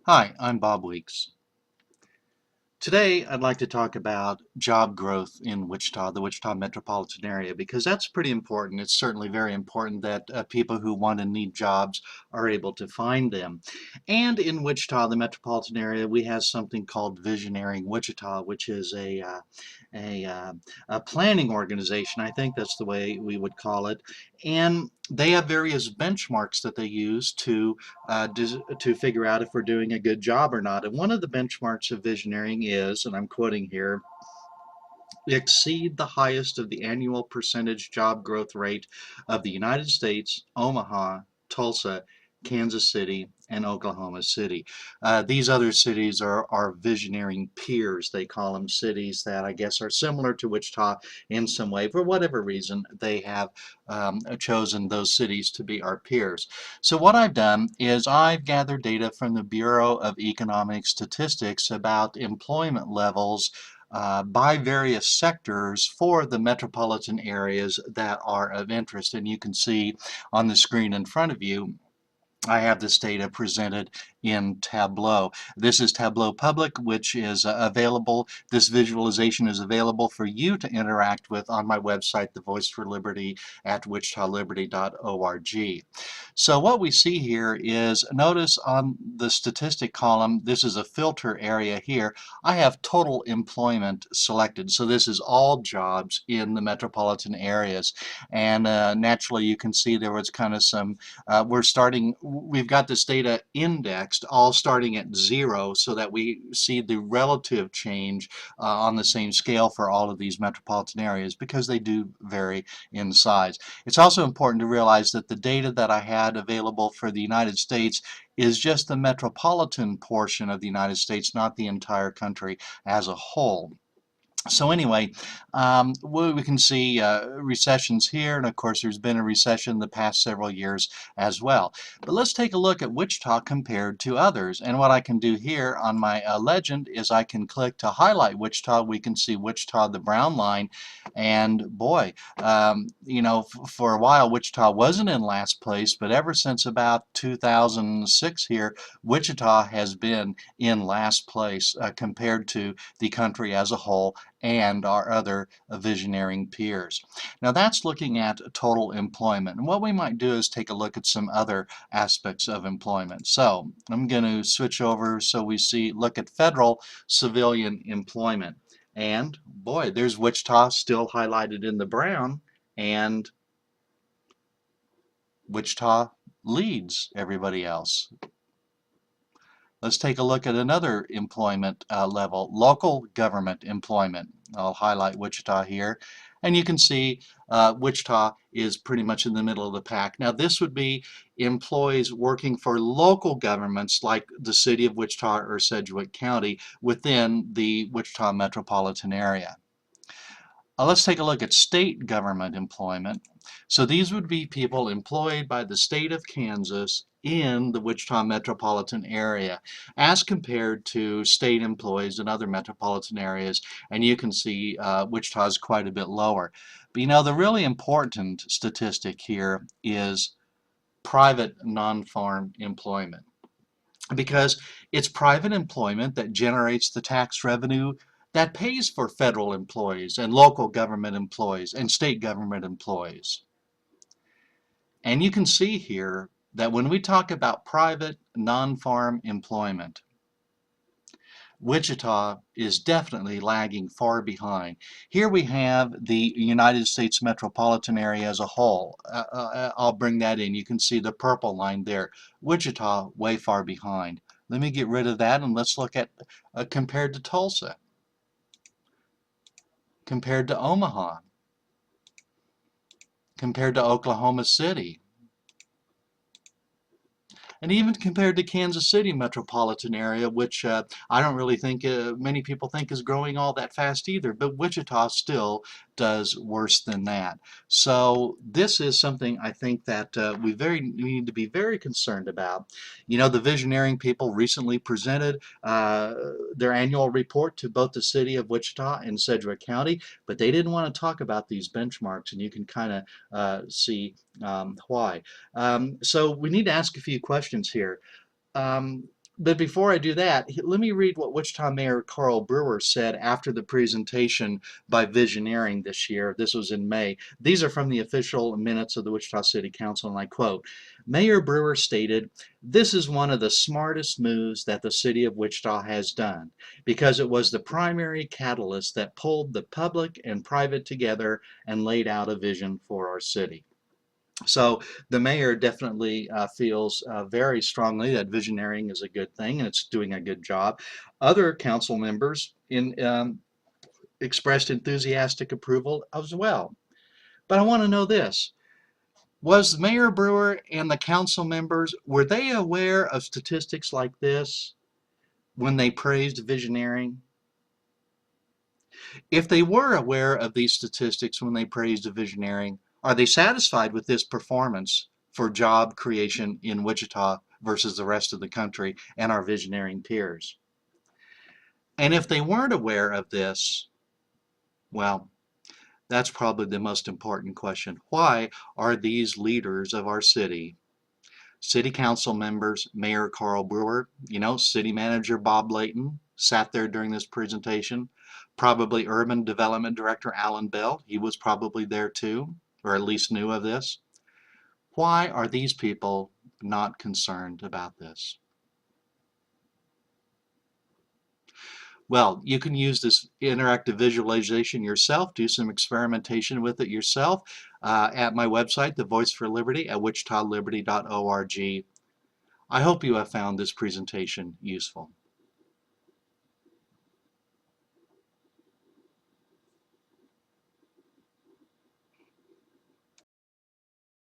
Hi, I'm Bob Weeks. Today, I'd like to talk about job growth in Wichita, the Wichita metropolitan area, because that's pretty important. It's certainly very important that people who want and need jobs are able to find them. And in Wichita, the metropolitan area, we have something called Visioneering Wichita, which is a, uh, a planning organization. I think that's the way we would call it. And they have various benchmarks that they use to figure out if we're doing a good job or not. And one of the benchmarks of visioneering is, and I'm quoting here, exceed the highest of the annual percentage job growth rate of the United States, Omaha, Tulsa, Kansas City, and Oklahoma City. These other cities are visioneering peers. They call them cities that I guess are similar to Wichita in some way. For whatever reason, they have chosen those cities to be our peers. So what I've done is I've gathered data from the Bureau of Economic Statistics about employment levels by various sectors for the metropolitan areas that are of interest. And you can see on the screen in front of you I have this data presented in Tableau. This is Tableau Public, which is available. This visualization is available for you to interact with on my website, The Voice for Liberty at wichitaliberty.org. So what we see here is, notice on the statistic column, this is a filter area here. I have total employment selected. So this is all jobs in the metropolitan areas. And naturally, you can see there was kind of some we've got this data indexed all starting at 0 so that we see the relative change on the same scale for all of these metropolitan areas because they do vary in size. It's also important to realize that the data that I had available for the United States is just the metropolitan portion of the United States, not the entire country as a whole. So anyway, we can see recessions here, and of course there's been a recession the past several years as well. But let's take a look at Wichita compared to others. And what I can do here on my legend is I can click to highlight Wichita. We can see Wichita, the brown line, and boy, you know, for a while Wichita wasn't in last place, but ever since about 2006 here, Wichita has been in last place compared to the country as a whole and our other visioneering peers. Now that's looking at total employment. And what we might do is take a look at some other aspects of employment. So I'm going to switch over so we look at federal civilian employment. And boy, there's Wichita still highlighted in the brown, and Wichita leads everybody else. Let's take a look at another employment level, local government employment. I'll highlight Wichita here, and you can see Wichita is pretty much in the middle of the pack. Now this would be employees working for local governments like the city of Wichita or Sedgwick County within the Wichita metropolitan area. Let's take a look at state government employment. So these would be people employed by the state of Kansas in the Wichita metropolitan area as compared to state employees in other metropolitan areas, and you can see Wichita is quite a bit lower. But you know, the really important statistic here is private non-farm employment, because it's private employment that generates the tax revenue that pays for federal employees and local government employees and state government employees. And you can see here that when we talk about private non-farm employment, Wichita is definitely lagging far behind. Here we have the United States metropolitan area as a whole. I'll bring that in. You can see the purple line there. Wichita way far behind. Let me get rid of that and let's look at compared to Tulsa, compared to Omaha, compared to Oklahoma City, and even compared to Kansas City metropolitan area, which I don't really think many people think is growing all that fast either, but Wichita still does worse than that. So this is something I think that we need to be very concerned about. You know, the Visioneering people recently presented their annual report to both the city of Wichita and Sedgwick County, but they didn't want to talk about these benchmarks, and you can kind of see why. So we need to ask a few questions here. Um, But before I do that, let me read what Wichita Mayor Carl Brewer said after the presentation by Visioneering this year. This was in May. These are from the official minutes of the Wichita City Council, and I quote, Mayor Brewer stated, "This is one of the smartest moves that the city of Wichita has done because it was the primary catalyst that pulled the public and private together and laid out a vision for our city." So the mayor definitely feels very strongly that visioneering is a good thing and it's doing a good job. Other council members expressed enthusiastic approval as well. But I want to know this. Was Mayor Brewer and the council members, were they aware of statistics like this when they praised visioneering? If they were aware of these statistics when they praised Visioneering, are they satisfied with this performance for job creation in Wichita versus the rest of the country and our Visioneering peers? And if they weren't aware of this, well, that's probably the most important question. Why are these leaders of our city council members, Mayor Carl Brewer, city manager Bob Layton sat there during this presentation, probably urban development director Alan Bell, he was probably there too, or at least knew of this. Why are these people not concerned about this? Well, you can use this interactive visualization yourself, do some experimentation with it yourself at my website, The Voice for Liberty, at wichitaliberty.org. I hope you have found this presentation useful.